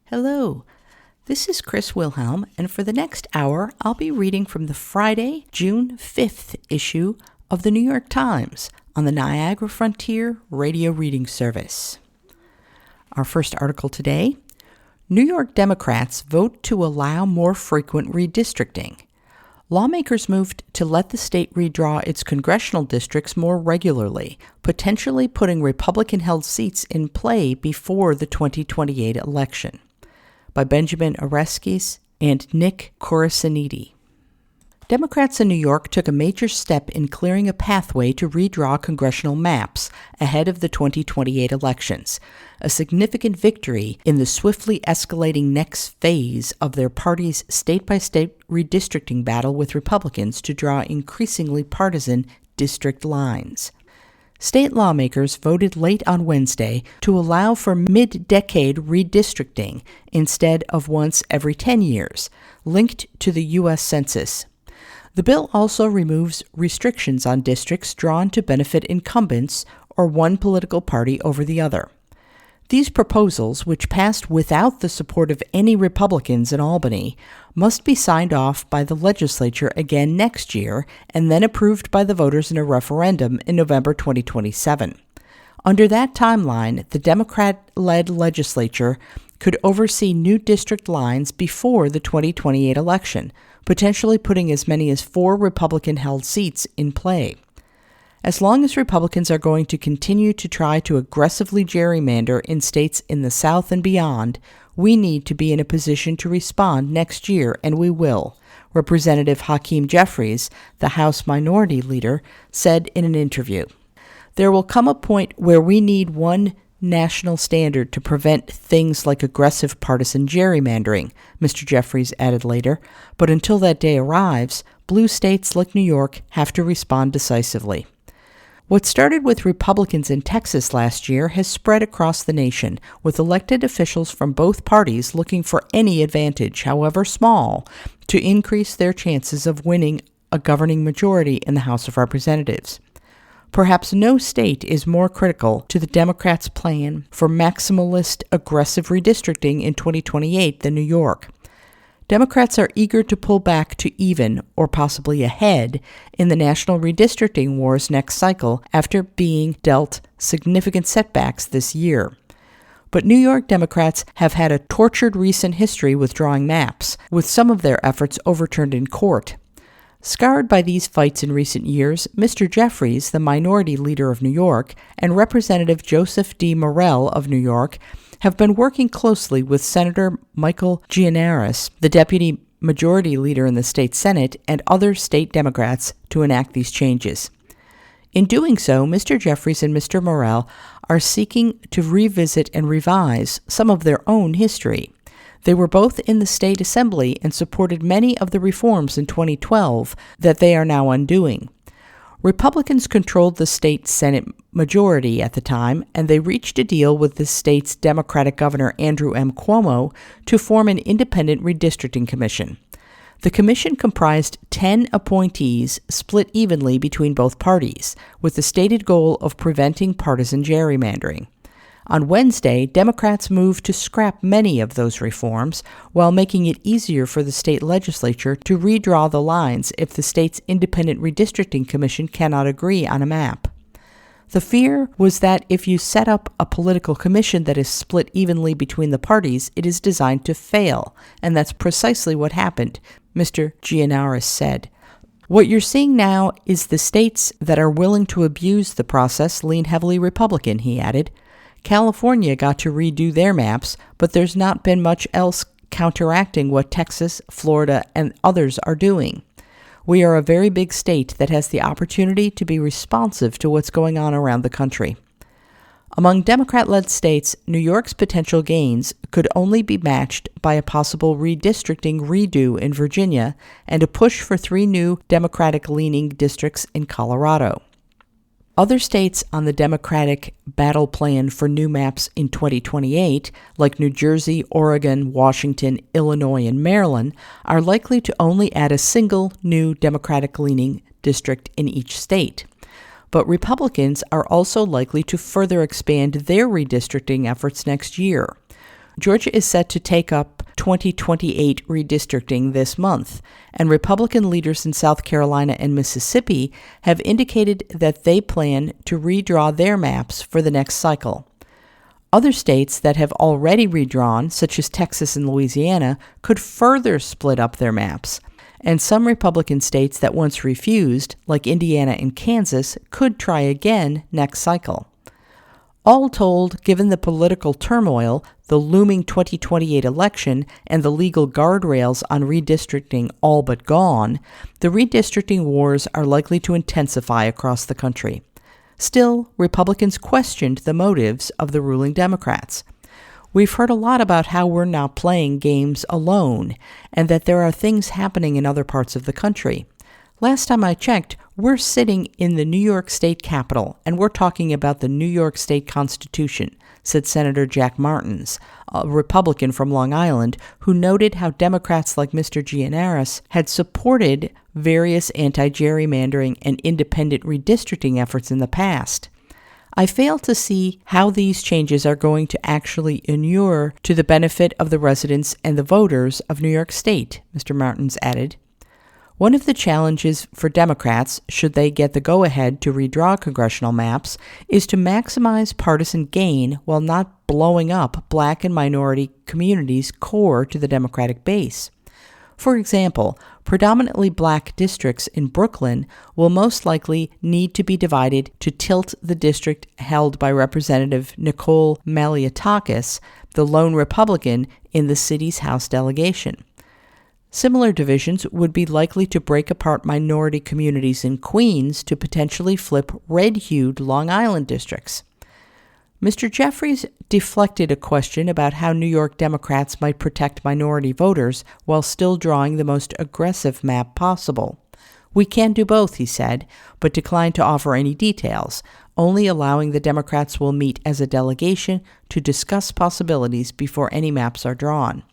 Hello, this is Chris Wilhelm, and for the next hour, I'll be reading from the Friday, June 5th issue of the New York Times on the Niagara Frontier Radio Reading Service. Our first article today, New York Democrats vote to allow more frequent redistricting. Lawmakers moved to let the state redraw its congressional districts more regularly, potentially putting Republican-held seats in play before the 2028 election. By Benjamin Oreskes and Nick Corasaniti. Democrats in New York took a major step in clearing a pathway to redraw congressional maps ahead of the 2028 elections, a significant victory in the swiftly escalating next phase of their party's state-by-state redistricting battle with Republicans to draw increasingly partisan district lines. State lawmakers voted late on Wednesday to allow for mid-decade redistricting instead of once every 10 years, linked to the U.S. Census. The bill also removes restrictions on districts drawn to benefit incumbents or one political party over the other. These proposals, which passed without the support of any Republicans in Albany, must be signed off by the legislature again next year and then approved by the voters in a referendum in November 2027. Under that timeline, the Democrat-led legislature could oversee new district lines before the 2028 election, potentially putting as many as 4 Republican-held seats in play. As long as Republicans are going to continue to try to aggressively gerrymander in states in the South and beyond, we need to be in a position to respond next year, and we will, Representative Hakeem Jeffries, the House Minority Leader, said in an interview. There will come a point where we need one national standard to prevent things like aggressive partisan gerrymandering, Mr. Jeffries added later, but until that day arrives, blue states like New York have to respond decisively. What started with Republicans in Texas last year has spread across the nation, with elected officials from both parties looking for any advantage, however small, to increase their chances of winning a governing majority in the House of Representatives. Perhaps no state is more critical to the Democrats' plan for maximalist aggressive redistricting in 2028 than New York. Democrats are eager to pull back to even, or possibly ahead, in the national redistricting wars next cycle after being dealt significant setbacks this year. But New York Democrats have had a tortured recent history with drawing maps, with some of their efforts overturned in court. Scarred by these fights in recent years, Mr. Jeffries, the Minority Leader of New York, and Representative Joseph D. Morell of New York have been working closely with Senator Michael Gianaris, the Deputy Majority Leader in the state Senate, and other state Democrats to enact these changes. In doing so, Mr. Jeffries and Mr. Morell are seeking to revisit and revise some of their own history. They were both in the state assembly and supported many of the reforms in 2012 that they are now undoing. Republicans controlled the state Senate majority at the time, and they reached a deal with the state's Democratic Governor Andrew M. Cuomo to form an independent redistricting commission. The commission comprised 10 appointees split evenly between both parties, with the stated goal of preventing partisan gerrymandering. On Wednesday, Democrats moved to scrap many of those reforms while making it easier for the state legislature to redraw the lines if the state's independent redistricting commission cannot agree on a map. The fear was that if you set up a political commission that is split evenly between the parties, it is designed to fail, and that's precisely what happened, Mr. Gianaris said. What you're seeing now is the states that are willing to abuse the process lean heavily Republican, he added. California got to redo their maps, but there's not been much else counteracting what Texas, Florida, and others are doing. We are a very big state that has the opportunity to be responsive to what's going on around the country. Among Democrat-led states, New York's potential gains could only be matched by a possible redistricting redo in Virginia and a push for 3 new Democratic-leaning districts in Colorado. Other states on the Democratic battle plan for new maps in 2028, like New Jersey, Oregon, Washington, Illinois, and Maryland, are likely to only add a single new Democratic-leaning district in each state. But Republicans are also likely to further expand their redistricting efforts next year. Georgia is set to take up 2028 redistricting this month, and Republican leaders in South Carolina and Mississippi have indicated that they plan to redraw their maps for the next cycle. Other states that have already redrawn, such as Texas and Louisiana, could further split up their maps, and some Republican states that once refused, like Indiana and Kansas, could try again next cycle. All told, given the political turmoil, the looming 2028 election, and the legal guardrails on redistricting all but gone, the redistricting wars are likely to intensify across the country. Still, Republicans questioned the motives of the ruling Democrats. We've heard a lot about how we're now playing games alone, and that there are things happening in other parts of the country. Last time I checked, we're sitting in the New York State Capitol, and we're talking about the New York State Constitution, said Senator Jack Martins, a Republican from Long Island, who noted how Democrats like Mr. Gianaris had supported various anti-gerrymandering and independent redistricting efforts in the past. I fail to see how these changes are going to actually inure to the benefit of the residents and the voters of New York State, Mr. Martins added. One of the challenges for Democrats, should they get the go-ahead to redraw congressional maps, is to maximize partisan gain while not blowing up black and minority communities core to the Democratic base. For example, predominantly black districts in Brooklyn will most likely need to be divided to tilt the district held by Representative Nicole Malliotakis, the lone Republican in the city's House delegation. Similar divisions would be likely to break apart minority communities in Queens to potentially flip red-hued Long Island districts. Mr. Jeffries deflected a question about how New York Democrats might protect minority voters while still drawing the most aggressive map possible. We can do both, he said, but declined to offer any details, only allowing the Democrats will meet as a delegation to discuss possibilities before any maps are drawn.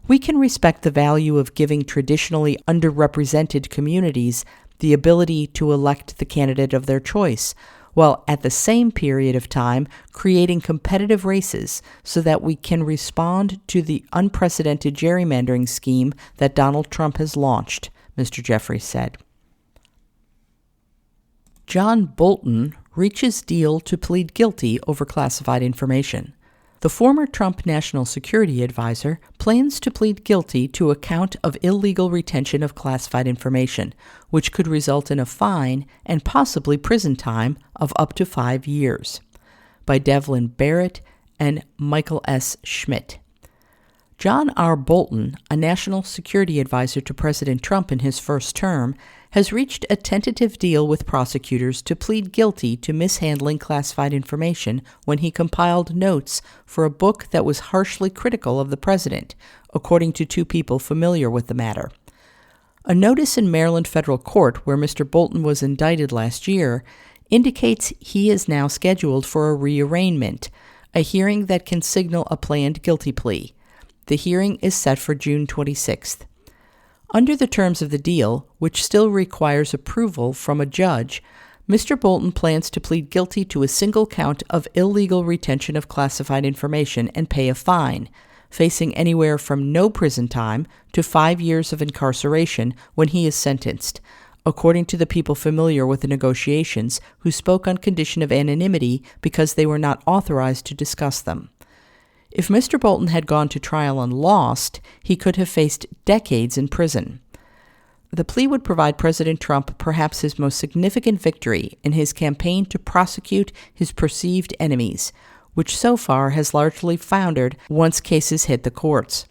We can respect the value of giving traditionally underrepresented communities the ability to elect the candidate of their choice, while at the same period of time creating competitive races so that we can respond to the unprecedented gerrymandering scheme that Donald Trump has launched, Mr. Jeffries said. John Bolton reaches deal to plead guilty over classified information. The former Trump National Security Advisor plans to plead guilty to a count of illegal retention of classified information, which could result in a fine and possibly prison time of up to 5 years. By Devlin Barrett and Michael S. Schmidt. John R. Bolton, a national security advisor to President Trump in his first term, has reached a tentative deal with prosecutors to plead guilty to mishandling classified information when he compiled notes for a book that was harshly critical of the president, according to 2 people familiar with the matter. A notice in Maryland federal court, where Mr. Bolton was indicted last year, indicates he is now scheduled for a rearraignment, a hearing that can signal a planned guilty plea. The hearing is set for June 26th. Under the terms of the deal, which still requires approval from a judge, Mr. Bolton plans to plead guilty to a single count of illegal retention of classified information and pay a fine, facing anywhere from no prison time to 5 years of incarceration when he is sentenced, according to the people familiar with the negotiations who spoke on condition of anonymity because they were not authorized to discuss them. If Mr. Bolton had gone to trial and lost, he could have faced decades in prison. The plea would provide President Trump perhaps his most significant victory in his campaign to prosecute his perceived enemies, which so far has largely foundered once cases hit the courts.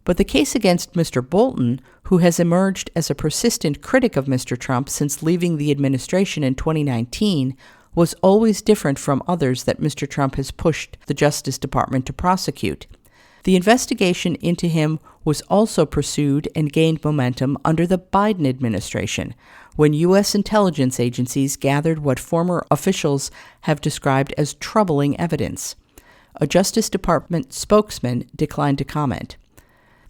But the case against Mr. Bolton, who has emerged as a persistent critic of Mr. Trump since leaving the administration in 2019, was always different from others that Mr. Trump has pushed the Justice Department to prosecute. The investigation into him was also pursued and gained momentum under the Biden administration, when U.S. intelligence agencies gathered what former officials have described as troubling evidence. A Justice Department spokesman declined to comment.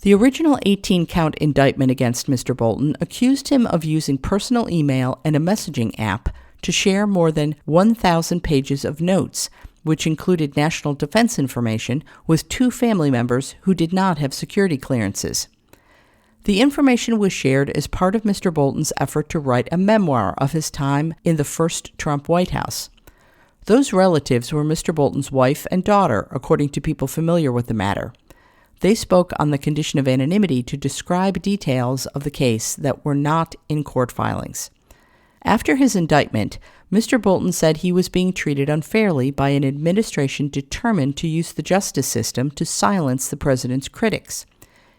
The original 18-count indictment against Mr. Bolton accused him of using personal email and a messaging app to share more than 1,000 pages of notes, which included national defense information, with 2 family members who did not have security clearances. The information was shared as part of Mr. Bolton's effort to write a memoir of his time in the first Trump White House. Those relatives were Mr. Bolton's wife and daughter, according to people familiar with the matter. They spoke on the condition of anonymity to describe details of the case that were not in court filings. After his indictment, Mr. Bolton said he was being treated unfairly by an administration determined to use the justice system to silence the president's critics.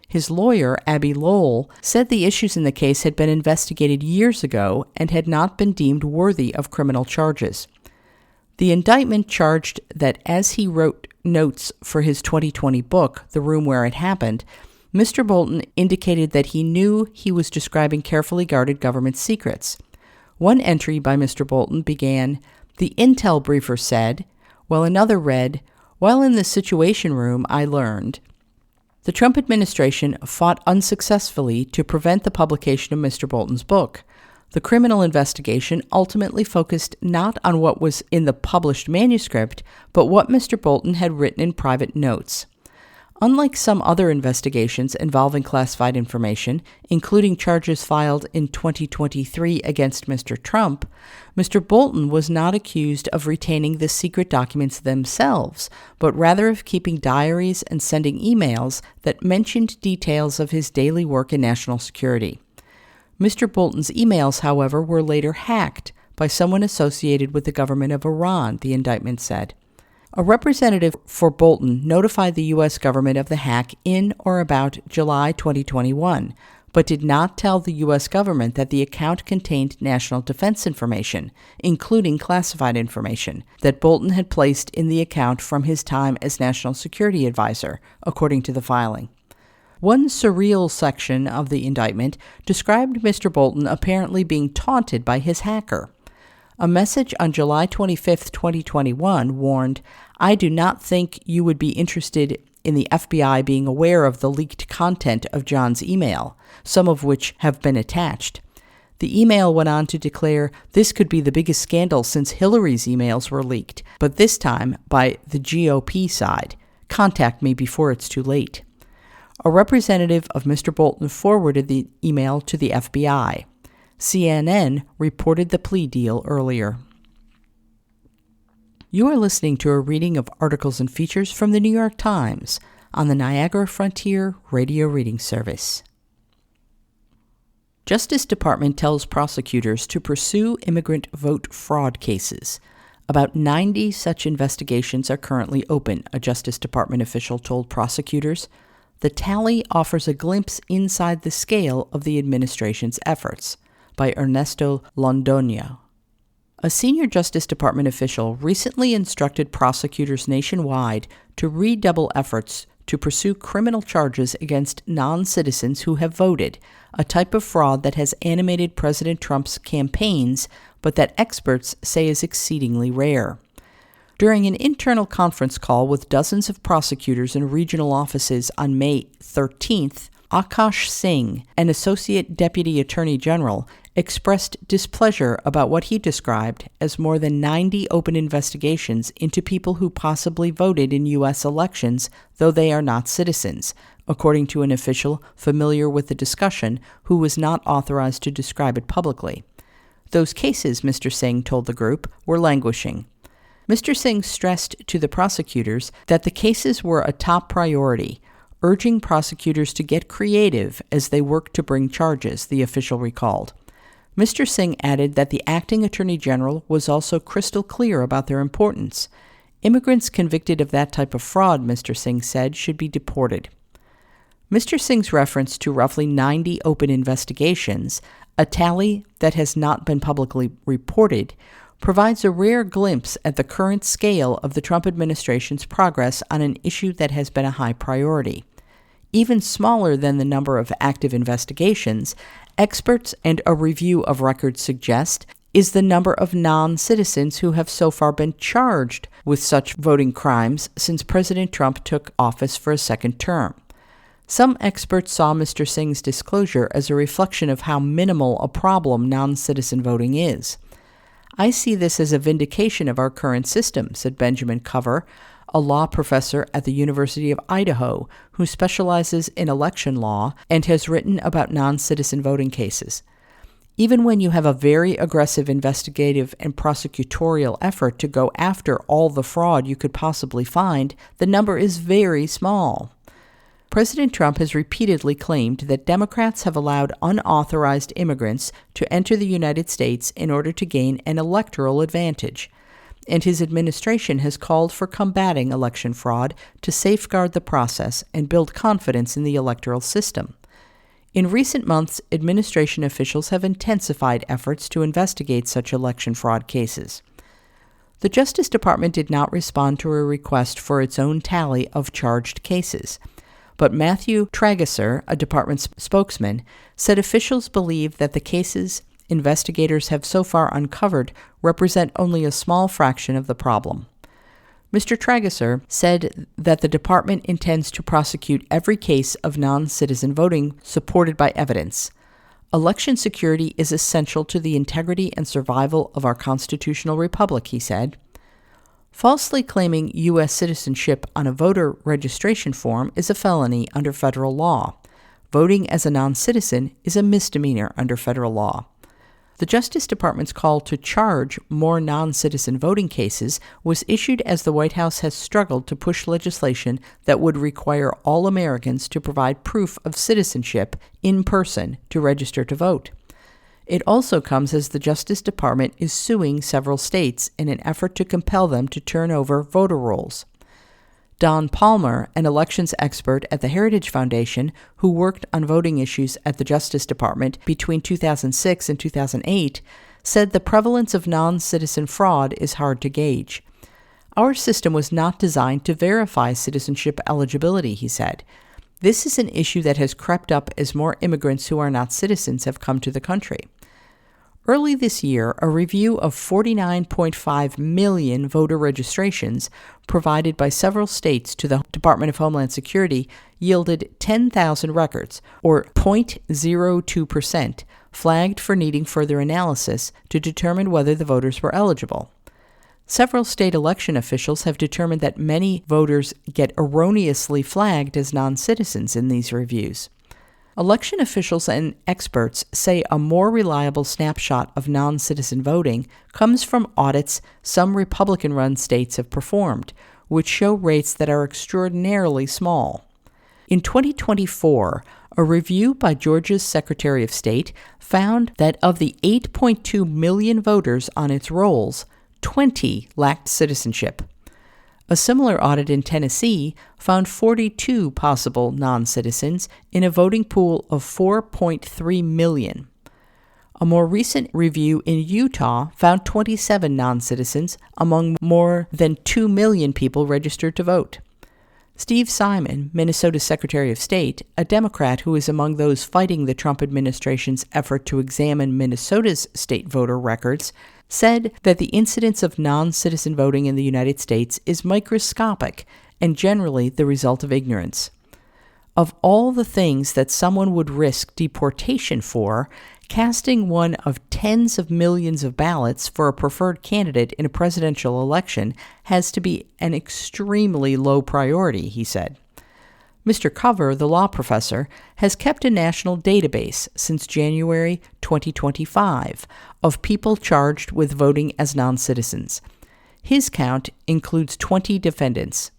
His lawyer, Abbe Lowell, said the issues in the case had been investigated years ago and had not been deemed worthy of criminal charges. The indictment charged that as he wrote notes for his 2020 book, The Room Where It Happened, Mr. Bolton indicated that he knew he was describing carefully guarded government secrets. One entry by Mr. Bolton began, "The intel briefer said," while another read, "While in the Situation Room, I learned." The Trump administration fought unsuccessfully to prevent the publication of Mr. Bolton's book. The criminal investigation ultimately focused not on what was in the published manuscript, but what Mr. Bolton had written in private notes. Unlike some other investigations involving classified information, including charges filed in 2023 against Mr. Trump, Mr. Bolton was not accused of retaining the secret documents themselves, but rather of keeping diaries and sending emails that mentioned details of his daily work in national security. Mr. Bolton's emails, however, were later hacked by someone associated with the government of Iran, the indictment said. A representative for Bolton notified the U.S. government of the hack in or about July 2021, but did not tell the U.S. government that the account contained national defense information, including classified information, that Bolton had placed in the account from his time as National Security Advisor, according to the filing. One surreal section of the indictment described Mr. Bolton apparently being taunted by his hacker. A message on July 25, 2021 warned, "I do not think you would be interested in the FBI being aware of the leaked content of John's email, some of which have been attached." The email went on to declare this could be the biggest scandal since Hillary's emails were leaked, but this time by the GOP side. Contact me before it's too late. A representative of Mr. Bolton forwarded the email to the FBI. CNN reported the plea deal earlier. You are listening to a reading of articles and features from the New York Times on the Niagara Frontier Radio Reading Service. Justice Department tells prosecutors to pursue immigrant vote fraud cases. About 90 such investigations are currently open, a Justice Department official told prosecutors. The tally offers a glimpse inside the scale of the administration's efforts. By Ernesto Londoño. A senior Justice Department official recently instructed prosecutors nationwide to redouble efforts to pursue criminal charges against non-citizens who have voted, a type of fraud that has animated President Trump's campaigns, but that experts say is exceedingly rare. During an internal conference call with dozens of prosecutors in regional offices on May 13th, Akash Singh, an Associate Deputy Attorney General, expressed displeasure about what he described as more than 90 open investigations into people who possibly voted in U.S. elections, though they are not citizens, according to an official familiar with the discussion who was not authorized to describe it publicly. Those cases, Mr. Singh told the group, were languishing. Mr. Singh stressed to the prosecutors that the cases were a top priority, urging prosecutors to get creative as they worked to bring charges, the official recalled. Mr. Singh added that the acting attorney general was also crystal clear about their importance. Immigrants convicted of that type of fraud, Mr. Singh said, should be deported. Mr. Singh's reference to roughly 90 open investigations, a tally that has not been publicly reported, provides a rare glimpse at the current scale of the Trump administration's progress on an issue that has been a high priority. Even smaller than the number of active investigations, experts and a review of records suggest, is the number of non-citizens who have so far been charged with such voting crimes since President Trump took office for a second term. Some experts saw Mr. Singh's disclosure as a reflection of how minimal a problem non-citizen voting is. "I see this as a vindication of our current system," said Benjamin Cover, a law professor at the University of Idaho who specializes in election law and has written about non-citizen voting cases. "Even when you have a very aggressive investigative and prosecutorial effort to go after all the fraud you could possibly find, the number is very small." President Trump has repeatedly claimed that Democrats have allowed unauthorized immigrants to enter the United States in order to gain an electoral advantage, and his administration has called for combating election fraud to safeguard the process and build confidence in the electoral system. In recent months, administration officials have intensified efforts to investigate such election fraud cases. The Justice Department did not respond to a request for its own tally of charged cases, but Matthew Trageser, a department spokesman, said officials believe that the cases investigators have so far uncovered represent only a small fraction of the problem. Mr. Trageser said that the department intends to prosecute every case of non-citizen voting supported by evidence. "Election security is essential to the integrity and survival of our constitutional republic," he said. Falsely claiming U.S. citizenship on a voter registration form is a felony under federal law. Voting as a non-citizen is a misdemeanor under federal law. The Justice Department's call to charge more non-citizen voting cases was issued as the White House has struggled to push legislation that would require all Americans to provide proof of citizenship in person to register to vote. It also comes as the Justice Department is suing several states in an effort to compel them to turn over voter rolls. Don Palmer, an elections expert at the Heritage Foundation who worked on voting issues at the Justice Department between 2006 and 2008, said the prevalence of non-citizen fraud is hard to gauge. "Our system was not designed to verify citizenship eligibility," he said. "This is an issue that has crept up as more immigrants who are not citizens have come to the country." Early this year, a review of 49.5 million voter registrations provided by several states to the Department of Homeland Security yielded 10,000 records, or 0.02%, flagged for needing further analysis to determine whether the voters were eligible. Several state election officials have determined that many voters get erroneously flagged as non-citizens in these reviews. Election officials and experts say a more reliable snapshot of non-citizen voting comes from audits some Republican-run states have performed, which show rates that are extraordinarily small. In 2024, a review by Georgia's Secretary of State found that of the 8.2 million voters on its rolls, 20 lacked citizenship. A similar audit in Tennessee found 42 possible non-citizens in a voting pool of 4.3 million. A more recent review in Utah found 27 non-citizens among more than 2 million people registered to vote. Steve Simon, Minnesota's Secretary of State, a Democrat who is among those fighting the Trump administration's effort to examine Minnesota's state voter records, said that the incidence of non-citizen voting in the United States is microscopic and generally the result of ignorance. Of all the things that someone would risk deportation for, casting one of tens of millions of ballots for a preferred candidate in a presidential election has to be an extremely low priority, he said. Mr. Cover, the law professor, has kept a national database since January 2025 of people charged with voting as non-citizens. His count includes 20 defendants.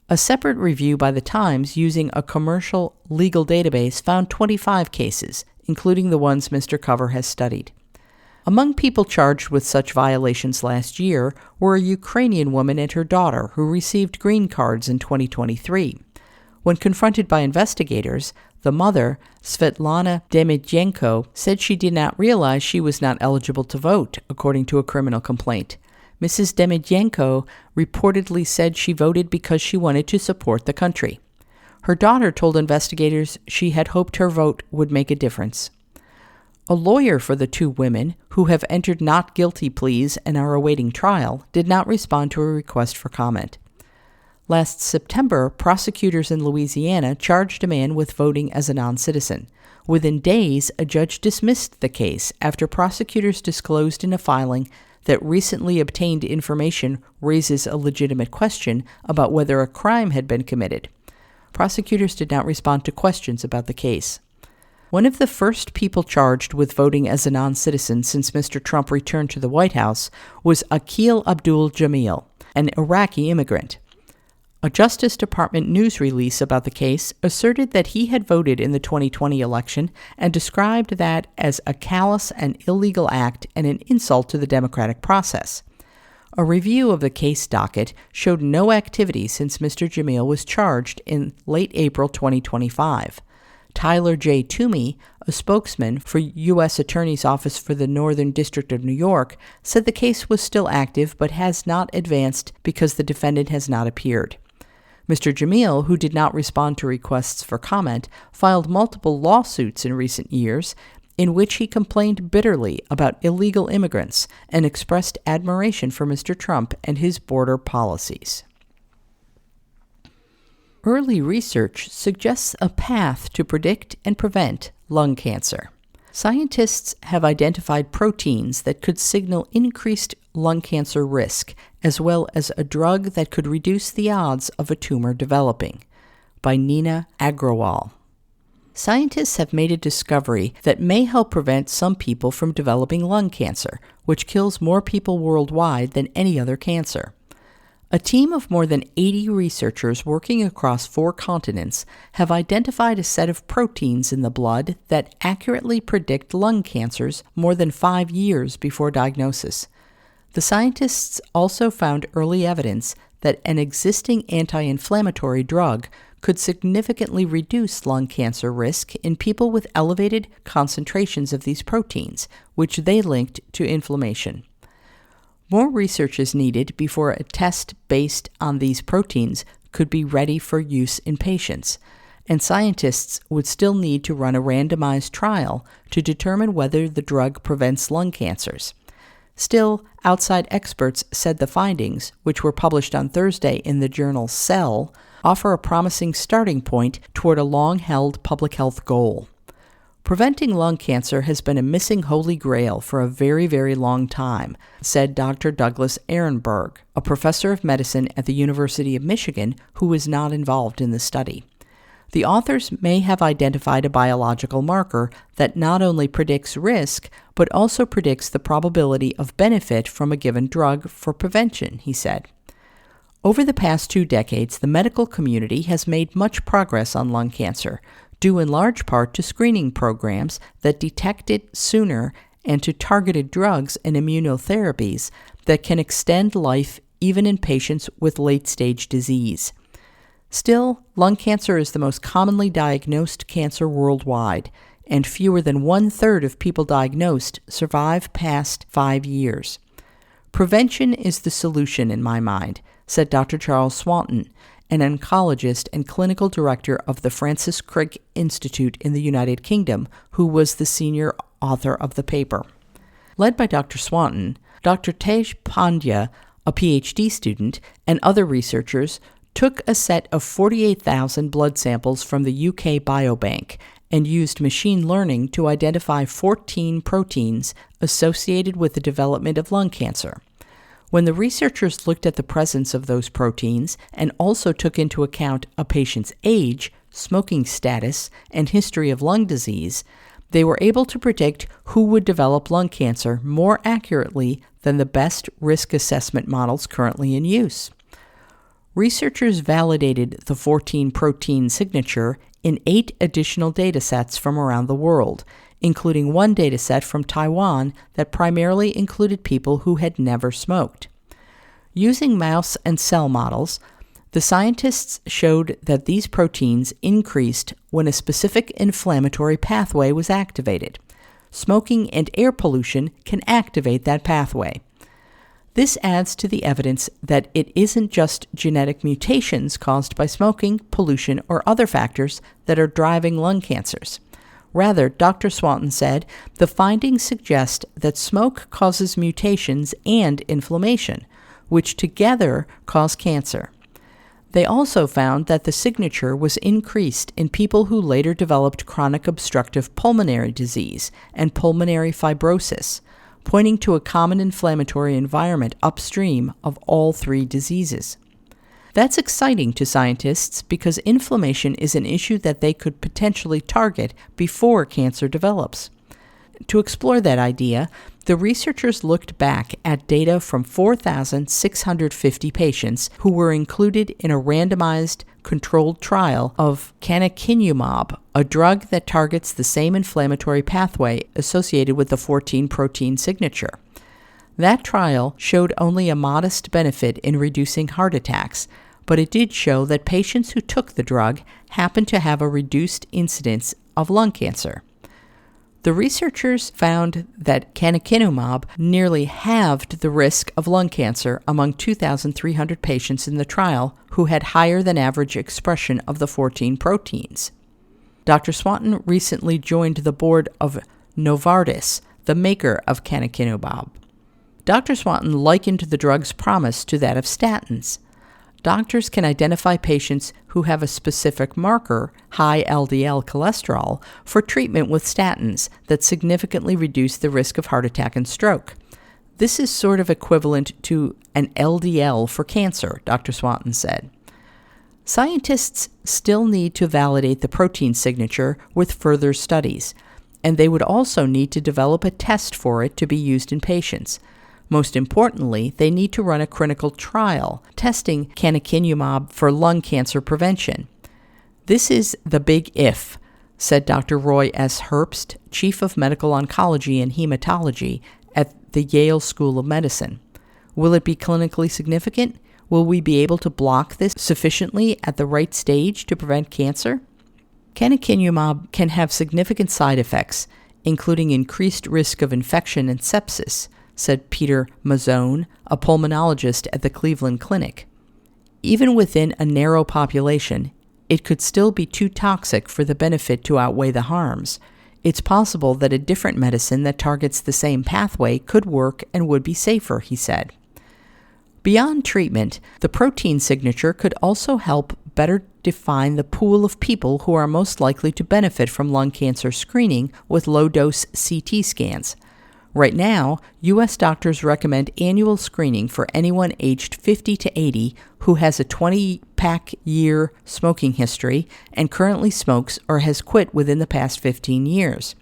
A separate review by The Times using a commercial legal database found 25 cases, including the ones Mr. Cover has studied. Among people charged with such violations last year were a Ukrainian woman and her daughter who received green cards in 2023. When confronted by investigators, the mother, Svetlana Demidyenko, said she did not realize she was not eligible to vote, according to a criminal complaint. Mrs. Demidyenko reportedly said she voted because she wanted to support the country. Her daughter told investigators she had hoped her vote would make a difference. A lawyer for the two women, who have entered not guilty pleas and are awaiting trial, did not respond to a request for comment. Last September, prosecutors in Louisiana charged a man with voting as a non-citizen. Within days, a judge dismissed the case after prosecutors disclosed in a filing that recently obtained information raises a legitimate question about whether a crime had been committed. Prosecutors did not respond to questions about the case. One of the first people charged with voting as a non-citizen since Mr. Trump returned to the White House was Aqil Abdul Jamil, an Iraqi immigrant. A Justice Department news release about the case asserted that he had voted in the 2020 election and described that as a callous and illegal act and an insult to the democratic process. A review of the case docket showed no activity since Mr. Jamil was charged in late April 2025. Tyler J. Toomey, a spokesman for U.S. Attorney's Office for the Northern District of New York, said the case was still active but has not advanced because the defendant has not appeared. Mr. Jamil, who did not respond to requests for comment, filed multiple lawsuits in recent years in which he complained bitterly about illegal immigrants and expressed admiration for Mr. Trump and his border policies. Early research suggests a path to predict and prevent lung cancer. Scientists have identified proteins that could signal increased lung cancer risk, as well as a drug that could reduce the odds of a tumor developing. By Nina Agrawal. Scientists have made a discovery that may help prevent some people from developing lung cancer, which kills more people worldwide than any other cancer. A team of more than 80 researchers working across 4 continents have identified a set of proteins in the blood that accurately predict lung cancers more than 5 years before diagnosis. The scientists also found early evidence that an existing anti-inflammatory drug could significantly reduce lung cancer risk in people with elevated concentrations of these proteins, which they linked to inflammation. More research is needed before a test based on these proteins could be ready for use in patients, and scientists would still need to run a randomized trial to determine whether the drug prevents lung cancers. Still, outside experts said the findings, which were published on Thursday in the journal Cell, offer a promising starting point toward a long-held public health goal. Preventing lung cancer has been a missing holy grail for a very, very long time, said Dr. Douglas Ehrenberg, a professor of medicine at the University of Michigan who was not involved in the study. The authors may have identified a biological marker that not only predicts risk, but also predicts the probability of benefit from a given drug for prevention, he said. Over the past 2 decades, the medical community has made much progress on lung cancer, due in large part to screening programs that detect it sooner and to targeted drugs and immunotherapies that can extend life even in patients with late-stage disease. Still, lung cancer is the most commonly diagnosed cancer worldwide, and fewer than 1/3 of people diagnosed survive past 5 years. Prevention is the solution in my mind, said Dr. Charles Swanton, an oncologist and clinical director of the Francis Crick Institute in the United Kingdom, who was the senior author of the paper. Led by Dr. Swanton, Dr. Tej Pandya, a PhD student, and other researchers took a set of 48,000 blood samples from the UK Biobank and used machine learning to identify 14 proteins associated with the development of lung cancer. When the researchers looked at the presence of those proteins and also took into account a patient's age, smoking status, and history of lung disease, they were able to predict who would develop lung cancer more accurately than the best risk assessment models currently in use. Researchers validated the 14 protein signature in 8 additional datasets from around the world, including one dataset from Taiwan that primarily included people who had never smoked. Using mouse and cell models, the scientists showed that these proteins increased when a specific inflammatory pathway was activated. Smoking and air pollution can activate that pathway. This adds to the evidence that it isn't just genetic mutations caused by smoking, pollution, or other factors that are driving lung cancers. Rather, Dr. Swanton said, the findings suggest that smoke causes mutations and inflammation, which together cause cancer. They also found that the signature was increased in people who later developed chronic obstructive pulmonary disease and pulmonary fibrosis, pointing to a common inflammatory environment upstream of all three diseases. That's exciting to scientists because inflammation is an issue that they could potentially target before cancer develops. To explore that idea, the researchers looked back at data from 4,650 patients who were included in a randomized controlled trial of canakinumab, a drug that targets the same inflammatory pathway associated with the 14-protein signature. That trial showed only a modest benefit in reducing heart attacks, but it did show that patients who took the drug happened to have a reduced incidence of lung cancer. The researchers found that canakinumab nearly halved the risk of lung cancer among 2,300 patients in the trial who had higher than average expression of the 14 proteins. Dr. Swanton recently joined the board of Novartis, the maker of canakinumab. Dr. Swanton likened the drug's promise to that of statins. Doctors can identify patients who have a specific marker, high LDL cholesterol, for treatment with statins that significantly reduce the risk of heart attack and stroke. This is sort of equivalent to an LDL for cancer, Dr. Swanton said. Scientists still need to validate the protein signature with further studies, and they would also need to develop a test for it to be used in patients. Most importantly, they need to run a clinical trial testing canakinumab for lung cancer prevention. This is the big if, said Dr. Roy S. Herbst, Chief of Medical Oncology and Hematology at the Yale School of Medicine. Will it be clinically significant? Will we be able to block this sufficiently at the right stage to prevent cancer? Canakinumab can have significant side effects, including increased risk of infection and sepsis, said Peter Mazzone, a pulmonologist at the Cleveland Clinic. Even within a narrow population, it could still be too toxic for the benefit to outweigh the harms. It's possible that a different medicine that targets the same pathway could work and would be safer, he said. Beyond treatment, the protein signature could also help better define the pool of people who are most likely to benefit from lung cancer screening with low-dose CT scans. Right now, U.S. doctors recommend annual screening for anyone aged 50 to 80 who has a 20-pack-year smoking history and currently smokes or has quit within the past 15 years.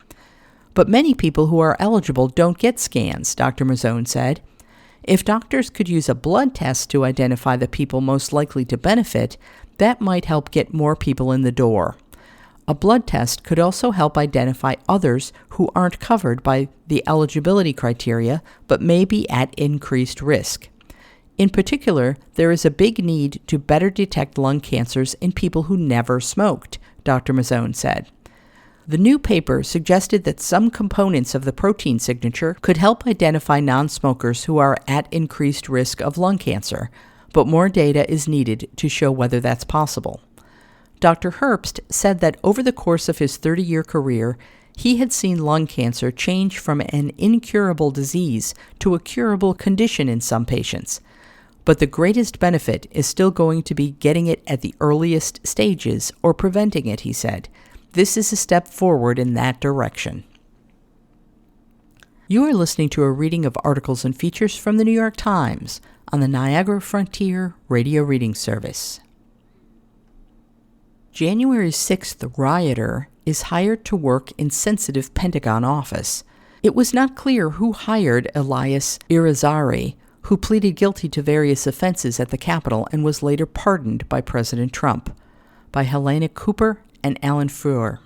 But many people who are eligible don't get scans, Dr. Mazzone said. If doctors could use a blood test to identify the people most likely to benefit, that might help get more people in the door. A blood test could also help identify others who aren't covered by the eligibility criteria but may be at increased risk. In particular, there is a big need to better detect lung cancers in people who never smoked, Dr. Mazzone said. The new paper suggested that some components of the protein signature could help identify non-smokers who are at increased risk of lung cancer, but more data is needed to show whether that's possible. Dr. Herbst said that over the course of his 30-year career, he had seen lung cancer change from an incurable disease to a curable condition in some patients. But the greatest benefit is still going to be getting it at the earliest stages or preventing it, he said. This is a step forward in that direction. You are listening to a reading of articles and features from the New York Times on the Niagara Frontier Radio Reading Service. January 6th rioter is hired to work in sensitive Pentagon office. It was not clear who hired Elias Irizarry, who pleaded guilty to various offenses at the Capitol and was later pardoned by President Trump. By Helena Cooper and Alan Fuhr.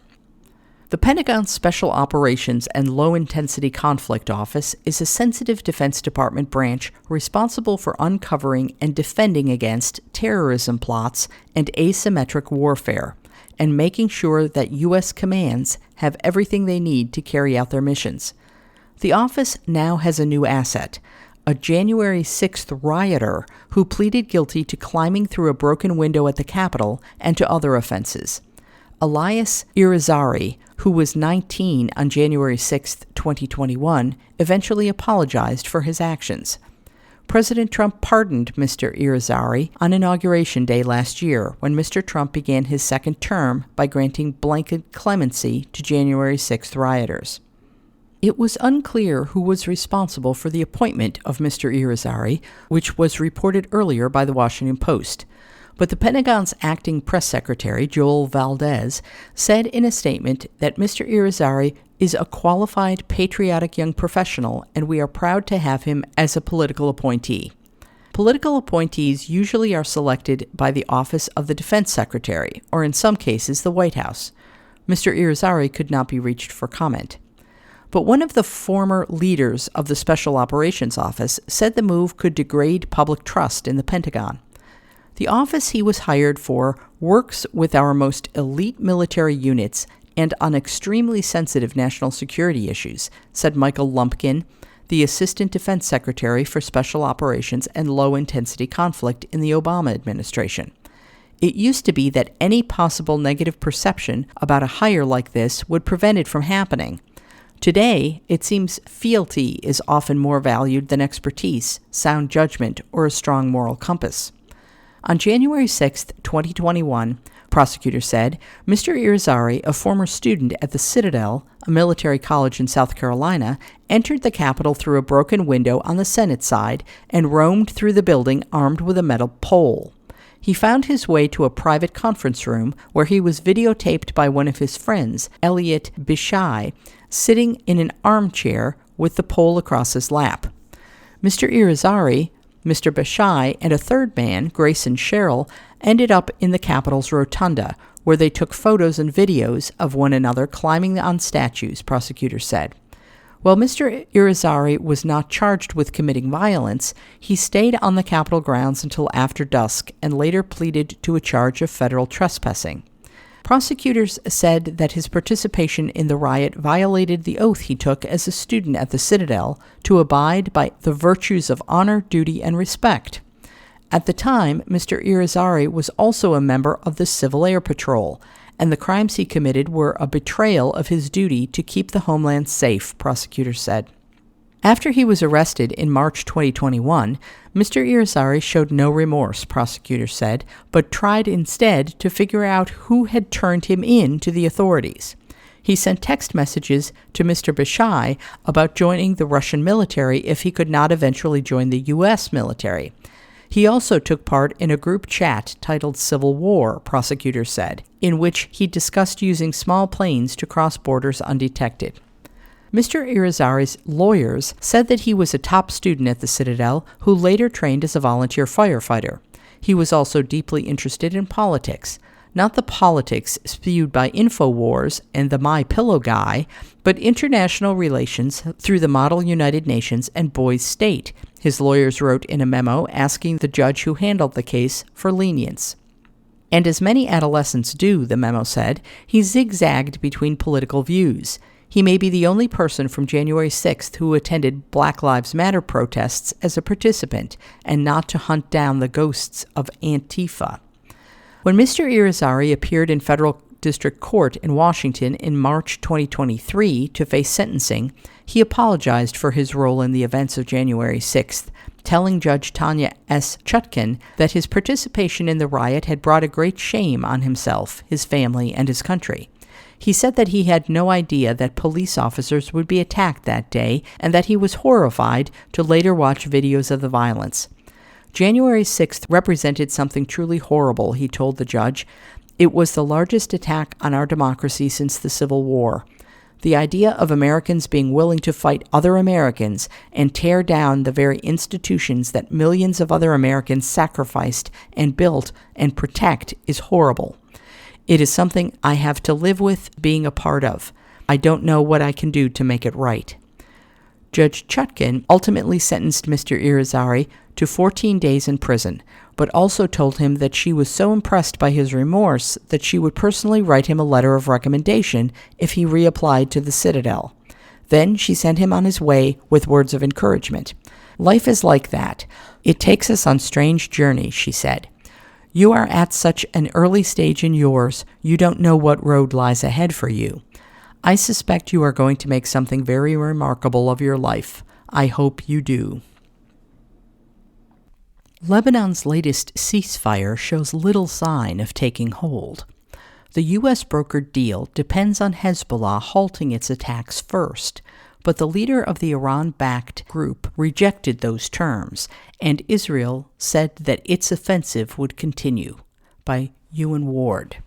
The Pentagon's Special Operations and Low-Intensity Conflict Office is a sensitive Defense Department branch responsible for uncovering and defending against terrorism plots and asymmetric warfare, and making sure that U.S. commands have everything they need to carry out their missions. The office now has a new asset, a January 6th rioter who pleaded guilty to climbing through a broken window at the Capitol and to other offenses. Elias Irizarry, who was 19 on January 6, 2021, eventually apologized for his actions. President Trump pardoned Mr. Irizarry on Inauguration Day last year when Mr. Trump began his second term by granting blanket clemency to January 6th rioters. It was unclear who was responsible for the appointment of Mr. Irizarry, which was reported earlier by the Washington Post. But the Pentagon's acting press secretary, Joel Valdez, said in a statement that Mr. Irizarry is a qualified, patriotic young professional, and we are proud to have him as a political appointee. Political appointees usually are selected by the Office of the Defense Secretary, or in some cases, the White House. Mr. Irizarry could not be reached for comment. But one of the former leaders of the Special Operations Office said the move could degrade public trust in the Pentagon. The office he was hired for works with our most elite military units and on extremely sensitive national security issues, said Michael Lumpkin, the Assistant Defense Secretary for Special Operations and Low-Intensity Conflict in the Obama administration. It used to be that any possible negative perception about a hire like this would prevent it from happening. Today, it seems fealty is often more valued than expertise, sound judgment, or a strong moral compass. On January 6, 2021, prosecutors said, Mr. Irizarry, a former student at the Citadel, a military college in South Carolina, entered the Capitol through a broken window on the Senate side and roamed through the building armed with a metal pole. He found his way to a private conference room where he was videotaped by one of his friends, Elliot Bishai, sitting in an armchair with the pole across his lap. Mr. Irizarry, Mr. Bishai, and a third man, Grayson Sherrill, ended up in the Capitol's rotunda, where they took photos and videos of one another climbing on statues, prosecutors said. While Mr. Irizarry was not charged with committing violence, he stayed on the Capitol grounds until after dusk and later pleaded to a charge of federal trespassing. Prosecutors said that his participation in the riot violated the oath he took as a student at the Citadel to abide by the virtues of honor, duty, and respect. At the time, Mr. Irizarry was also a member of the Civil Air Patrol, and the crimes he committed were a betrayal of his duty to keep the homeland safe, prosecutors said. After he was arrested in March 2021, Mr. Irizarry showed no remorse, prosecutors said, but tried instead to figure out who had turned him in to the authorities. He sent text messages to Mr. Bishai about joining the Russian military if he could not eventually join the U.S. military. He also took part in a group chat titled Civil War, prosecutors said, in which he discussed using small planes to cross borders undetected. Mr. Irizarry's lawyers said that he was a top student at the Citadel who later trained as a volunteer firefighter. He was also deeply interested in politics, not the politics spewed by InfoWars and the My Pillow guy, but international relations through the Model United Nations and Boys State, his lawyers wrote in a memo asking the judge who handled the case for lenience. And as many adolescents do, the memo said, he zigzagged between political views. He may be the only person from January 6th who attended Black Lives Matter protests as a participant and not to hunt down the ghosts of Antifa. When Mr. Irizarry appeared in federal district court in Washington in March 2023 to face sentencing, he apologized for his role in the events of January 6th, telling Judge Tanya S. Chutkan that his participation in the riot had brought a great shame on himself, his family, and his country. He said that he had no idea that police officers would be attacked that day and that he was horrified to later watch videos of the violence. January 6th represented something truly horrible, he told the judge. It was the largest attack on our democracy since the Civil War. The idea of Americans being willing to fight other Americans and tear down the very institutions that millions of other Americans sacrificed and built and protect is horrible. It is something I have to live with being a part of. I don't know what I can do to make it right. Judge Chutkan ultimately sentenced Mr. Irizarry to 14 days in prison, but also told him that she was so impressed by his remorse that she would personally write him a letter of recommendation if he reapplied to the Citadel. Then she sent him on his way with words of encouragement. Life is like that. It takes us on strange journeys, she said. You are at such an early stage in yours, you don't know what road lies ahead for you. I suspect you are going to make something very remarkable of your life. I hope you do. Lebanon's latest ceasefire shows little sign of taking hold. The U.S. brokered deal depends on Hezbollah halting its attacks first. but the leader of the Iran-backed group rejected those terms, and Israel said that its offensive would continue. By Ewan Ward.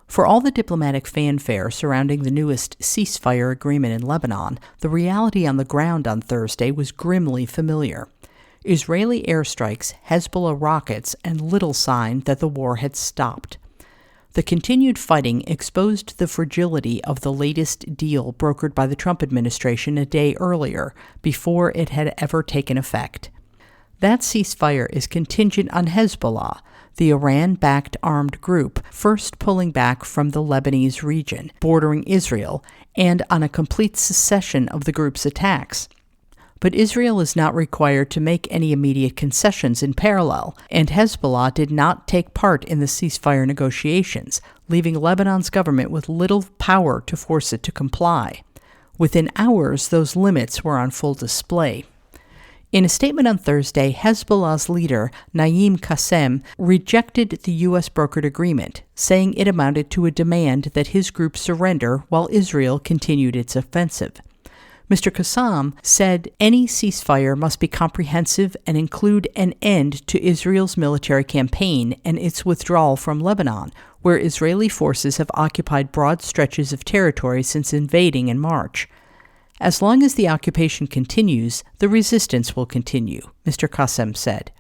For all the diplomatic fanfare surrounding the newest ceasefire agreement in Lebanon, the reality on the ground on Thursday was grimly familiar. Israeli airstrikes, Hezbollah rockets, and little sign that the war had stopped. The continued fighting exposed the fragility of the latest deal brokered by the Trump administration a day earlier, before it had ever taken effect. That ceasefire is contingent on Hezbollah, the Iran-backed armed group, first pulling back from the Lebanese region, bordering Israel, and on a complete cessation of the group's attacks. But Israel is not required to make any immediate concessions in parallel, and Hezbollah did not take part in the ceasefire negotiations, leaving Lebanon's government with little power to force it to comply. Within hours, those limits were on full display. In a statement on Thursday, Hezbollah's leader, Naim Qassem, rejected the U.S. brokered agreement, saying it amounted to a demand that his group surrender while Israel continued its offensive. Mr. Qassem said any ceasefire must be comprehensive and include an end to Israel's military campaign and its withdrawal from Lebanon, where Israeli forces have occupied broad stretches of territory since invading in March. As long as the occupation continues, the resistance will continue, Mr. Qassem said.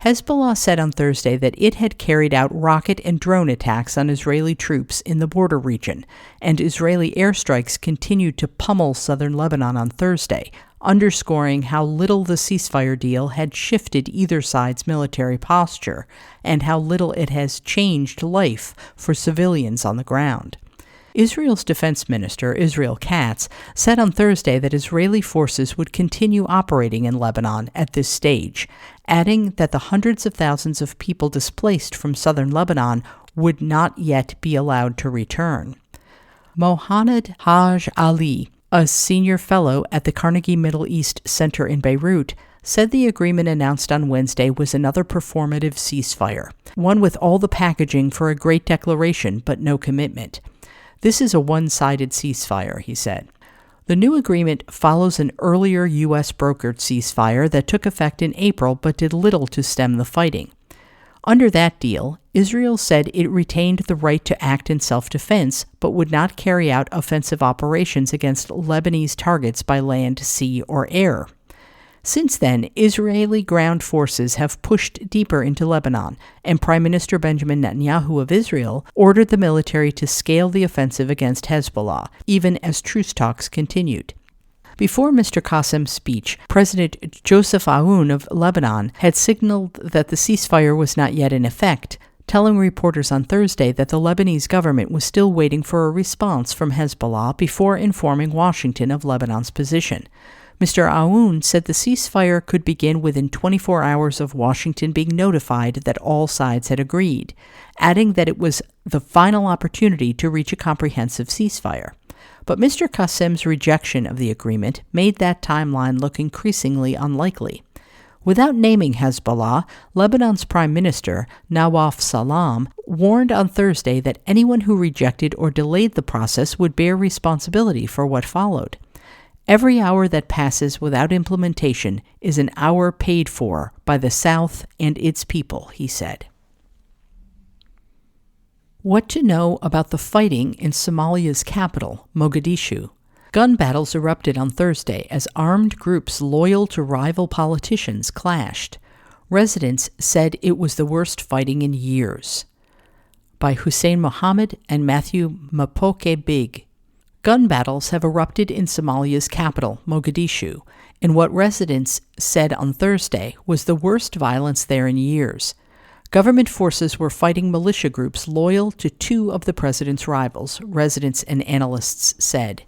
Hezbollah said on Thursday that it had carried out rocket and drone attacks on Israeli troops in the border region, and Israeli airstrikes continued to pummel southern Lebanon on Thursday, underscoring how little the ceasefire deal had shifted either side's military posture, and how little it has changed life for civilians on the ground. Israel's defense minister, Israel Katz, said on Thursday that Israeli forces would continue operating in Lebanon at this stage, adding that the hundreds of thousands of people displaced from southern Lebanon would not yet be allowed to return. Mohanad Haj Ali, a senior fellow at the Carnegie Middle East Center in Beirut, said the agreement announced on Wednesday was another performative ceasefire, one with all the packaging for a great declaration but no commitment. This is a one-sided ceasefire, he said. The new agreement follows an earlier U.S. brokered ceasefire that took effect in April but did little to stem the fighting. Under that deal, Israel said it retained the right to act in self-defense but would not carry out offensive operations against Lebanese targets by land, sea, or air. Since then, Israeli ground forces have pushed deeper into Lebanon, and Prime Minister Benjamin Netanyahu of Israel ordered the military to scale the offensive against Hezbollah, even as truce talks continued. Before Mr. Qassem's speech, President Joseph Aoun of Lebanon had signaled that the ceasefire was not yet in effect, telling reporters on Thursday that the Lebanese government was still waiting for a response from Hezbollah before informing Washington of Lebanon's position. Mr. Aoun said the ceasefire could begin within 24 hours of Washington being notified that all sides had agreed, adding that it was the final opportunity to reach a comprehensive ceasefire. But Mr. Qassem's rejection of the agreement made that timeline look increasingly unlikely. Without naming Hezbollah, Lebanon's Prime Minister, Nawaf Salam, warned on Thursday that anyone who rejected or delayed the process would bear responsibility for what followed. Every hour that passes without implementation is an hour paid for by the South and its people, he said. What to know about the fighting in Somalia's capital, Mogadishu. Gun battles erupted on Thursday as armed groups loyal to rival politicians clashed. Residents said it was the worst fighting in years. By Hussein Mohammed and Matthew Mapoke Big. Gun battles have erupted in Somalia's capital, Mogadishu, in what residents said on Thursday was the worst violence there in years. Government forces were fighting militia groups loyal to two of the president's rivals, residents and analysts said.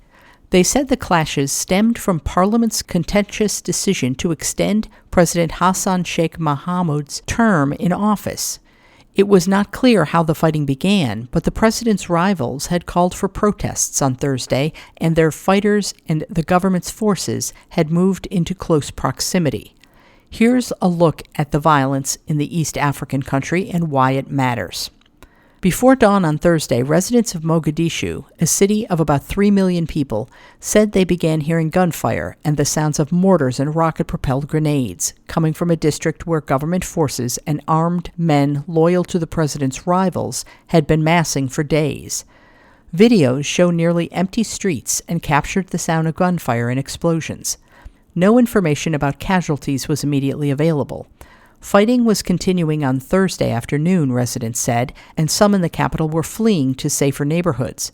They said the clashes stemmed from Parliament's contentious decision to extend President Hassan Sheikh Mohamud's term in office. It was not clear how the fighting began, but the president's rivals had called for protests on Thursday, and their fighters and the government's forces had moved into close proximity. Here's a look at the violence in the East African country and why it matters. Before dawn on Thursday, residents of Mogadishu, a city of about 3 million people, said they began hearing gunfire and the sounds of mortars and rocket-propelled grenades coming from a district where government forces and armed men loyal to the president's rivals had been massing for days. Videos show nearly empty streets and captured the sound of gunfire and explosions. No information about casualties was immediately available. Fighting was continuing on Thursday afternoon, residents said, and some in the capital were fleeing to safer neighborhoods.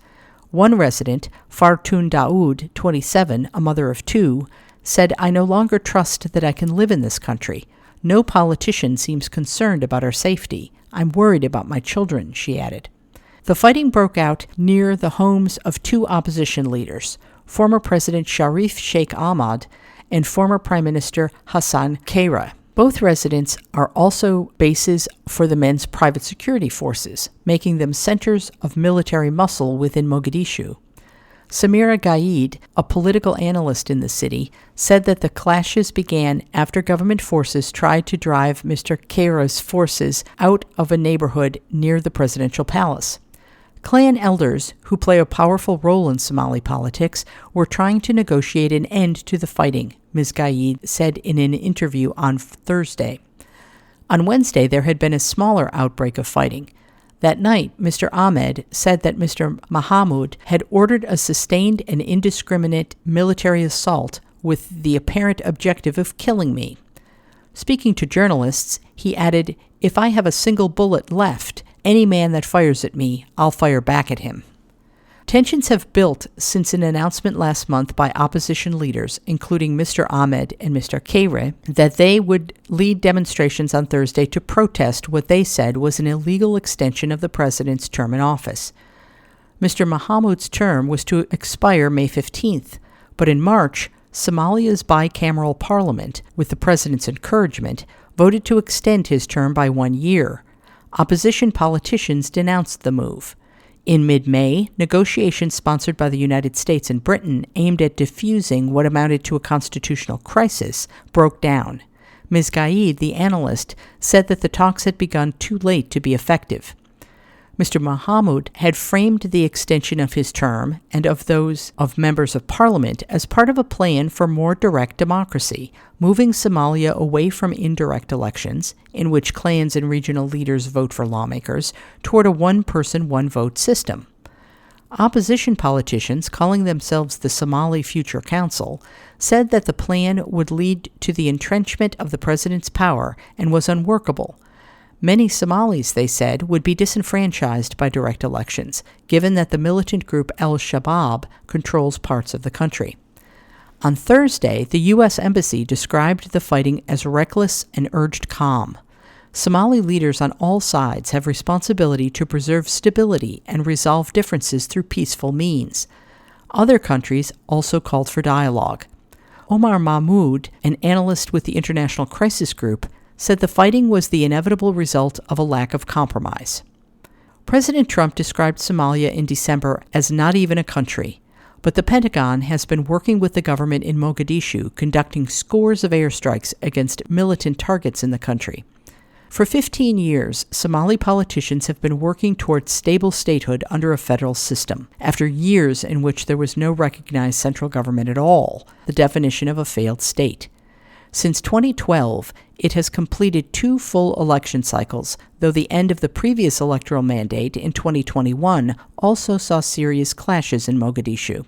One resident, Fartun Daoud, 27, a mother of two, said, "I no longer trust that I can live in this country. No politician seems concerned about our safety. I'm worried about my children," she added. The fighting broke out near the homes of two opposition leaders, former President Sharif Sheikh Ahmad and former Prime Minister Hassan Khaira. Both residents are also bases for the men's private security forces, making them centers of military muscle within Mogadishu. Samira Gaid, a political analyst in the city, said that the clashes began after government forces tried to drive Mr. Khaira's forces out of a neighborhood near the presidential palace. Clan elders, who play a powerful role in Somali politics, were trying to negotiate an end to the fighting, Ms. Gaid said in an interview on Thursday. On Wednesday, there had been a smaller outbreak of fighting. That night, Mr. Ahmed said that Mr. Mahamud had ordered a sustained and indiscriminate military assault with the apparent objective of killing me. Speaking to journalists, he added, "If I have a single bullet left, any man that fires at me, I'll fire back at him." Tensions have built since an announcement last month by opposition leaders, including Mr. Ahmed and Mr. Khaira, that they would lead demonstrations on Thursday to protest what they said was an illegal extension of the president's term in office. Mr. Mahamud's term was to expire May 15th, but in March, Somalia's bicameral parliament, with the president's encouragement, voted to extend his term by 1 year. Opposition politicians denounced the move. In mid-May, negotiations sponsored by the United States and Britain aimed at diffusing what amounted to a constitutional crisis broke down. Ms. Gaid, the analyst, said that the talks had begun too late to be effective. Mr. Mahamud had framed the extension of his term and of those of members of parliament as part of a plan for more direct democracy, moving Somalia away from indirect elections, in which clans and regional leaders vote for lawmakers, toward a one-person, one-vote system. Opposition politicians, calling themselves the Somali Future Council, said that the plan would lead to the entrenchment of the president's power and was unworkable. Many Somalis, they said, would be disenfranchised by direct elections, given that the militant group al-Shabaab controls parts of the country. On Thursday, the U.S. Embassy described the fighting as reckless and urged calm. Somali leaders on all sides have responsibility to preserve stability and resolve differences through peaceful means. Other countries also called for dialogue. Omar Mahmoud, an analyst with the International Crisis Group, said the fighting was the inevitable result of a lack of compromise. President Trump described Somalia in December as not even a country, but the Pentagon has been working with the government in Mogadishu, conducting scores of airstrikes against militant targets in the country. For 15 years, Somali politicians have been working towards stable statehood under a federal system, after years in which there was no recognized central government at all, the definition of a failed state. Since 2012, it has completed 2 full election cycles, though the end of the previous electoral mandate in 2021 also saw serious clashes in Mogadishu.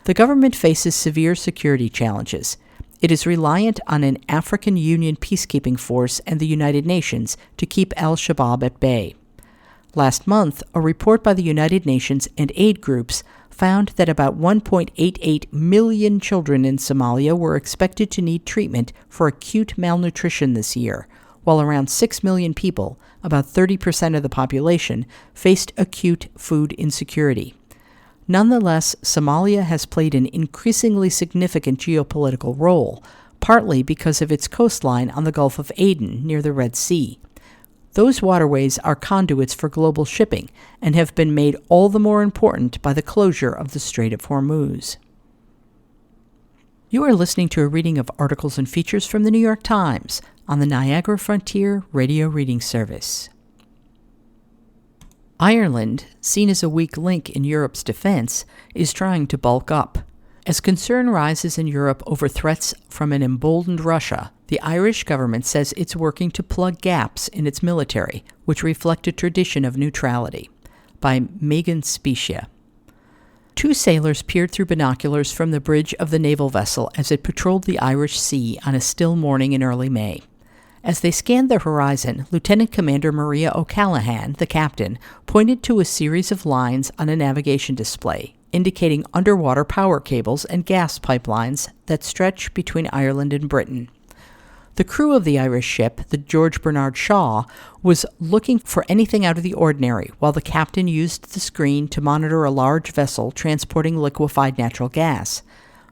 The government faces severe security challenges. It is reliant on an African Union peacekeeping force and the United Nations to keep al-Shabaab at bay. Last month, a report by the United Nations and aid groups found that about 1.88 million children in Somalia were expected to need treatment for acute malnutrition this year, while around 6 million people, about 30% of the population, faced acute food insecurity. Nonetheless, Somalia has played an increasingly significant geopolitical role, partly because of its coastline on the Gulf of Aden near the Red Sea. Those waterways are conduits for global shipping and have been made all the more important by the closure of the Strait of Hormuz. You are listening to a reading of articles and features from the New York Times on the Niagara Frontier Radio Reading Service. Ireland, seen as a weak link in Europe's defense, is trying to bulk up. As concern rises in Europe over threats from an emboldened Russia, the Irish government says it's working to plug gaps in its military, which reflect a tradition of neutrality. By Megan Specia. 2 sailors peered through binoculars from the bridge of the naval vessel as it patrolled the Irish Sea on a still morning in early May. As they scanned the horizon, Lieutenant Commander Maria O'Callaghan, the captain, pointed to a series of lines on a navigation display, indicating underwater power cables and gas pipelines that stretch between Ireland and Britain. The crew of the Irish ship, the George Bernard Shaw, was looking for anything out of the ordinary, while the captain used the screen to monitor a large vessel transporting liquefied natural gas.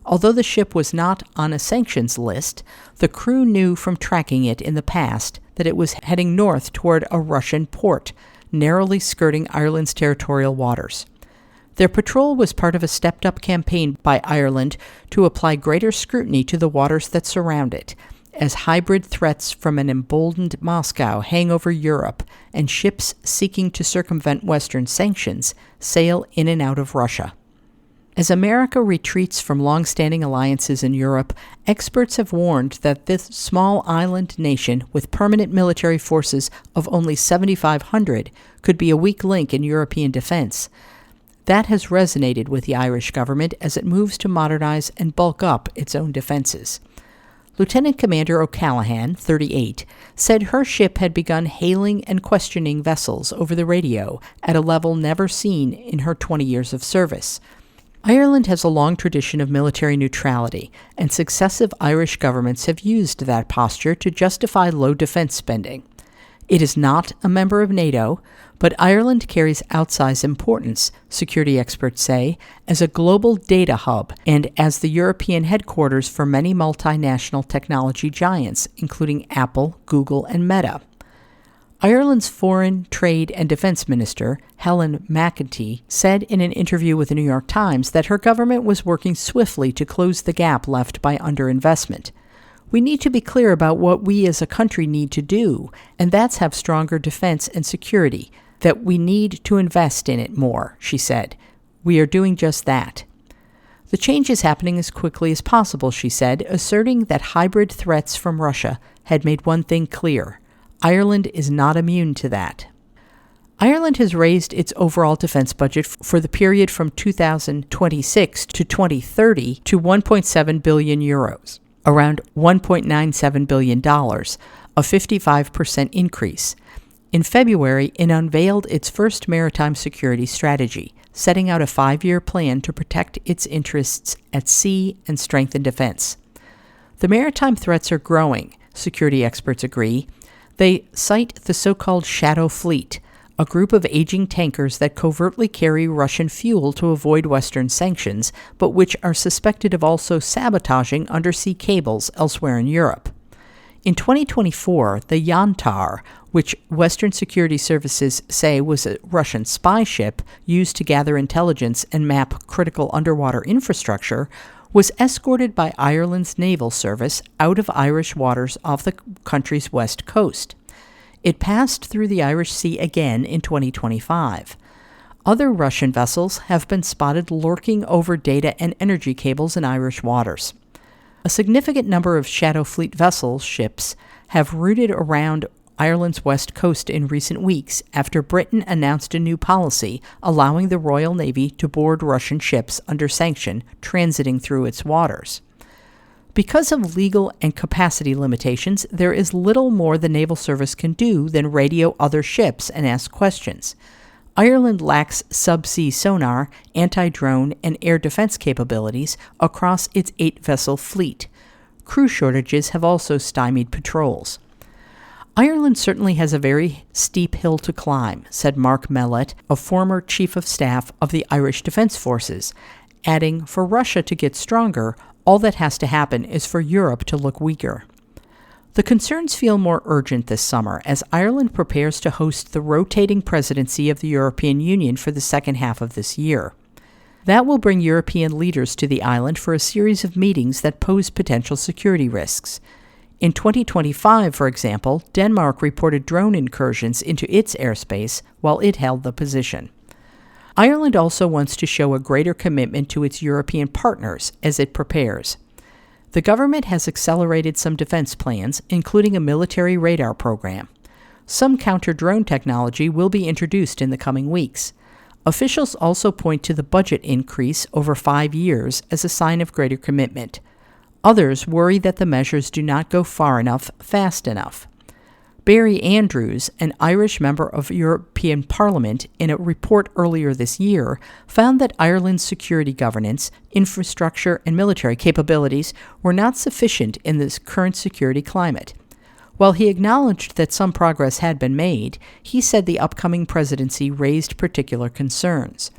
Although the ship was not on a sanctions list, the crew knew from tracking it in the past that it was heading north toward a Russian port, narrowly skirting Ireland's territorial waters. Their patrol was part of a stepped-up campaign by Ireland to apply greater scrutiny to the waters that surround it, as hybrid threats from an emboldened Moscow hang over Europe and ships seeking to circumvent Western sanctions sail in and out of Russia. As America retreats from long-standing alliances in Europe, experts have warned that this small island nation with permanent military forces of only 7,500 could be a weak link in European defense. That has resonated with the Irish government as it moves to modernize and bulk up its own defenses. Lieutenant Commander O'Callaghan, 38, said her ship had begun hailing and questioning vessels over the radio at a level never seen in her 20 years of service. Ireland has a long tradition of military neutrality, and successive Irish governments have used that posture to justify low defense spending. It is not a member of NATO, but Ireland carries outsized importance, security experts say, as a global data hub and as the European headquarters for many multinational technology giants, including Apple, Google, and Meta. Ireland's Foreign, Trade, and Defense Minister, Helen McEntee, said in an interview with the New York Times that her government was working swiftly to close the gap left by underinvestment. We need to be clear about what we as a country need to do, and that's have stronger defense and security, that we need to invest in it more, she said. We are doing just that. The change is happening as quickly as possible, she said, asserting that hybrid threats from Russia had made one thing clear. Ireland is not immune to that. Ireland has raised its overall defense budget for the period from 2026 to 2030 to 1.7 billion euros, around $1.97 billion, a 55% increase. In February, it unveiled its first maritime security strategy, setting out a 5-year plan to protect its interests at sea and strengthen defense. The maritime threats are growing, security experts agree. They cite the so-called Shadow Fleet, a group of aging tankers that covertly carry Russian fuel to avoid Western sanctions, but which are suspected of also sabotaging undersea cables elsewhere in Europe. In 2024, the Yantar, which Western security services say was a Russian spy ship used to gather intelligence and map critical underwater infrastructure, was escorted by Ireland's naval service out of Irish waters off the country's west coast. It passed through the Irish Sea again in 2025. Other Russian vessels have been spotted lurking over data and energy cables in Irish waters. A significant number of Shadow Fleet ships have routed around Ireland's west coast in recent weeks after Britain announced a new policy allowing the Royal Navy to board Russian ships under sanction transiting through its waters. Because of legal and capacity limitations, there is little more the naval service can do than radio other ships and ask questions. Ireland lacks subsea sonar, anti-drone, and air defense capabilities across its 8-vessel fleet. Crew shortages have also stymied patrols. Ireland certainly has a very steep hill to climb, said Mark Mellett, a former chief of staff of the Irish Defence Forces, adding, for Russia to get stronger, all that has to happen is for Europe to look weaker. The concerns feel more urgent this summer as Ireland prepares to host the rotating presidency of the European Union for the second half of this year. That will bring European leaders to the island for a series of meetings that pose potential security risks. In 2025, for example, Denmark reported drone incursions into its airspace while it held the position. Ireland also wants to show a greater commitment to its European partners as it prepares. The government has accelerated some defense plans, including a military radar program. Some counter-drone technology will be introduced in the coming weeks. Officials also point to the budget increase over 5 years as a sign of greater commitment. Others worry that the measures do not go far enough, fast enough. Barry Andrews, an Irish member of European Parliament, in a report earlier this year, found that Ireland's security governance, infrastructure, and military capabilities were not sufficient in this current security climate. While he acknowledged that some progress had been made, he said the upcoming presidency raised particular concerns.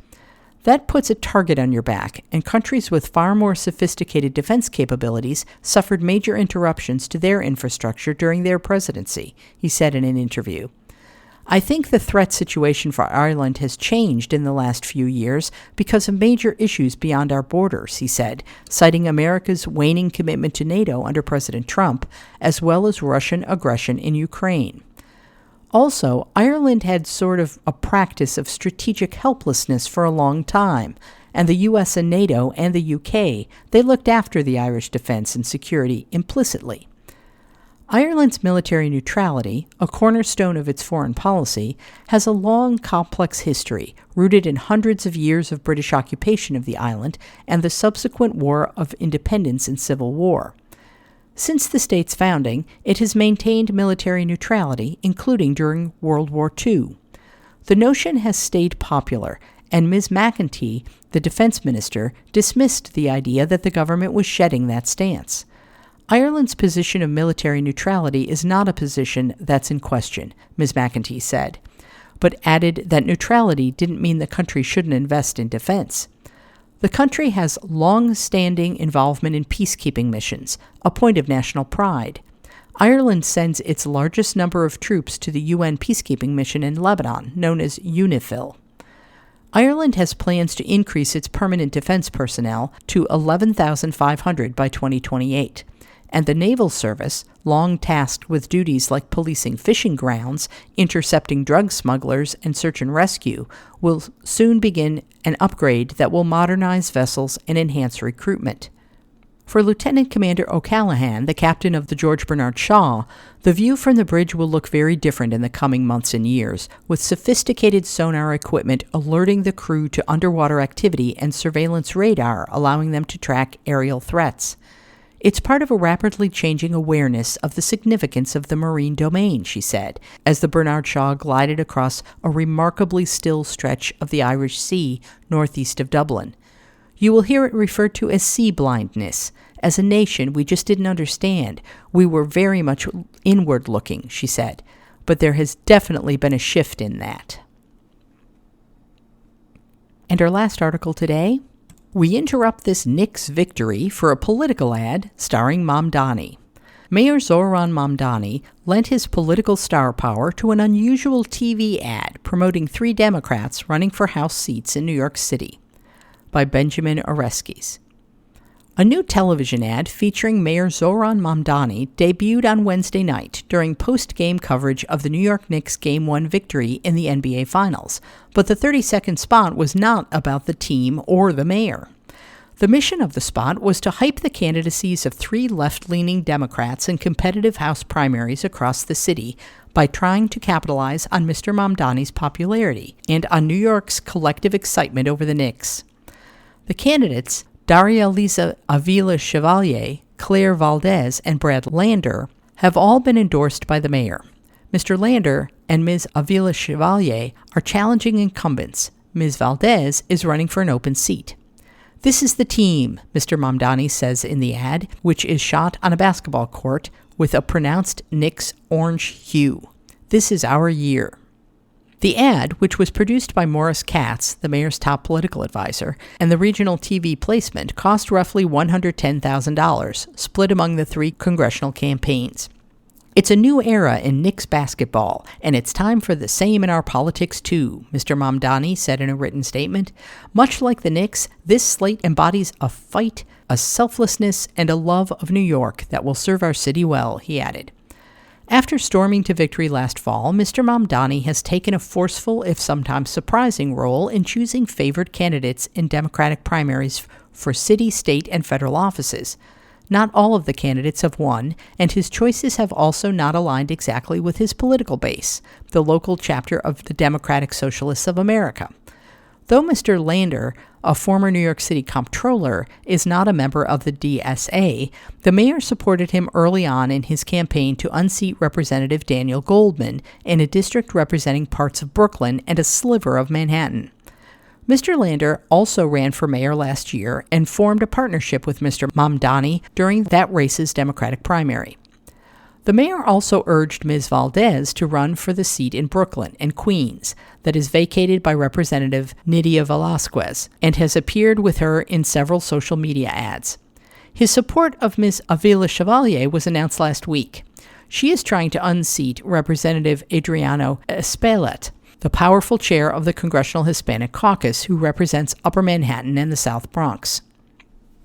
That puts a target on your back, and countries with far more sophisticated defense capabilities suffered major interruptions to their infrastructure during their presidency, he said in an interview. I think the threat situation for Ireland has changed in the last few years because of major issues beyond our borders, he said, citing America's waning commitment to NATO under President Trump, as well as Russian aggression in Ukraine. Also, Ireland had sort of a practice of strategic helplessness for a long time, and the U.S. and NATO and the UK, they looked after the Irish defense and security implicitly. Ireland's military neutrality, a cornerstone of its foreign policy, has a long, complex history, rooted in hundreds of years of British occupation of the island and the subsequent War of Independence and Civil War. Since the state's founding, it has maintained military neutrality, including during World War II. The notion has stayed popular, and Ms. McEntee, the defense minister, dismissed the idea that the government was shedding that stance. Ireland's position of military neutrality is not a position that's in question, Ms. McEntee said, but added that neutrality didn't mean the country shouldn't invest in defense. The country has long-standing involvement in peacekeeping missions, a point of national pride. Ireland sends its largest number of troops to the UN peacekeeping mission in Lebanon, known as UNIFIL. Ireland has plans to increase its permanent defense personnel to 11,500 by 2028. And the Naval Service, long tasked with duties like policing fishing grounds, intercepting drug smugglers, and search and rescue, will soon begin an upgrade that will modernize vessels and enhance recruitment. For Lieutenant Commander O'Callaghan, the captain of the George Bernard Shaw, the view from the bridge will look very different in the coming months and years, with sophisticated sonar equipment alerting the crew to underwater activity and surveillance radar allowing them to track aerial threats. It's part of a rapidly changing awareness of the significance of the marine domain, she said, as the Bernard Shaw glided across a remarkably still stretch of the Irish Sea northeast of Dublin. You will hear it referred to as sea blindness. As a nation, we just didn't understand. We were very much inward-looking, she said, but there has definitely been a shift in that. And our last article today: we interrupt this Knicks victory for a political ad starring Mamdani. Mayor Zoran Mamdani lent his political star power to an unusual TV ad promoting 3 Democrats running for House seats in New York City. By Benjamin Oreskes. A new television ad featuring Mayor Zoran Mamdani debuted on Wednesday night during post-game coverage of the New York Knicks Game 1 victory in the NBA Finals, but the 30-second spot was not about the team or the mayor. The mission of the spot was to hype the candidacies of 3 left-leaning Democrats in competitive House primaries across the city by trying to capitalize on Mr. Mamdani's popularity and on New York's collective excitement over the Knicks. The candidates, Daria Lisa Avila Chevalier, Claire Valdez, and Brad Lander, have all been endorsed by the mayor. Mr. Lander and Ms. Avila Chevalier are challenging incumbents. Ms. Valdez is running for an open seat. This is the team, Mr. Mamdani says in the ad, which is shot on a basketball court with a pronounced Knicks orange hue. This is our year. The ad, which was produced by Morris Katz, the mayor's top political advisor, and the regional TV placement, cost roughly $110,000, split among the 3 congressional campaigns. It's a new era in Knicks basketball, and it's time for the same in our politics too, Mr. Mamdani said in a written statement. Much like the Knicks, this slate embodies a fight, a selflessness, and a love of New York that will serve our city well, he added. After storming to victory last fall, Mr. Mamdani has taken a forceful, if sometimes surprising, role in choosing favored candidates in Democratic primaries for city, state, and federal offices. Not all of the candidates have won, and his choices have also not aligned exactly with his political base, the local chapter of the Democratic Socialists of America. Though Mr. Lander, a former New York City comptroller, is not a member of the DSA, the mayor supported him early on in his campaign to unseat Representative Daniel Goldman in a district representing parts of Brooklyn and a sliver of Manhattan. Mr. Lander also ran for mayor last year and formed a partnership with Mr. Mamdani during that race's Democratic primary. The mayor also urged Ms. Valdez to run for the seat in Brooklyn and Queens that is vacated by Representative Nydia Velázquez and has appeared with her in several social media ads. His support of Ms. Avila Chevalier was announced last week. She is trying to unseat Representative Adriano Espaillat, the powerful chair of the Congressional Hispanic Caucus, who represents Upper Manhattan and the South Bronx.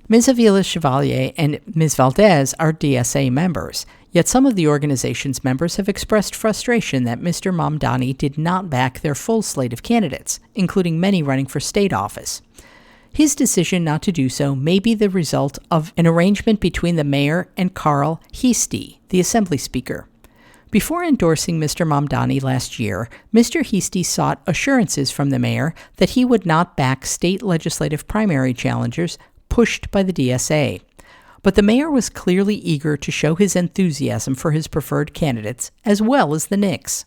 Ms. Avila Chevalier and Ms. Valdez are DSA members, yet some of the organization's members have expressed frustration that Mr. Mamdani did not back their full slate of candidates, including many running for state office. His decision not to do so may be the result of an arrangement between the mayor and Carl Heastie, the Assembly Speaker. Before endorsing Mr. Mamdani last year, Mr. Heastie sought assurances from the mayor that he would not back state legislative primary challengers pushed by the DSA. But the mayor was clearly eager to show his enthusiasm for his preferred candidates, as well as the Knicks.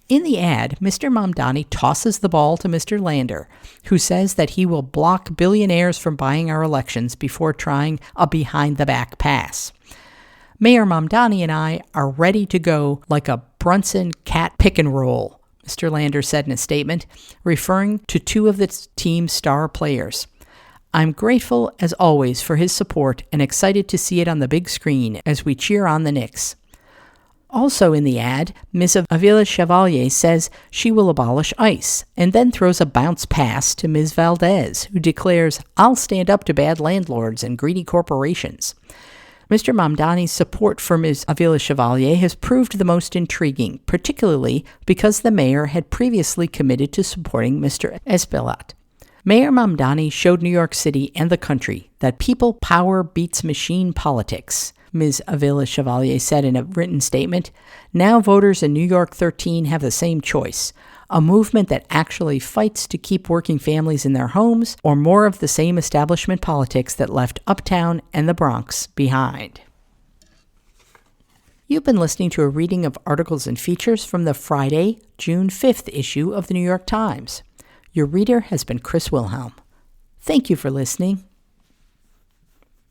In the ad, Mr. Mamdani tosses the ball to Mr. Lander, who says that he will block billionaires from buying our elections before trying a behind-the-back pass. Mayor Mamdani and I are ready to go like a Brunson cat pick and roll, Mr. Lander said in a statement, referring to two of the team's star players. I'm grateful, as always, for his support and excited to see it on the big screen as we cheer on the Knicks. Also in the ad, Ms. Avila Chevalier says she will abolish ICE, and then throws a bounce pass to Ms. Valdez, who declares, I'll stand up to bad landlords and greedy corporations. Mr. Mamdani's support for Ms. Avila Chevalier has proved the most intriguing, particularly because the mayor had previously committed to supporting Mr. Espaillat. Mayor Mamdani showed New York City and the country that people power beats machine politics, Ms. Avila Chevalier said in a written statement. Now voters in New York 13 have the same choice, a movement that actually fights to keep working families in their homes, or more of the same establishment politics that left Uptown and the Bronx behind. You've been listening to a reading of articles and features from the Friday, June 5th issue of the New York Times. Your reader has been Chris Wilhelm. Thank you for listening.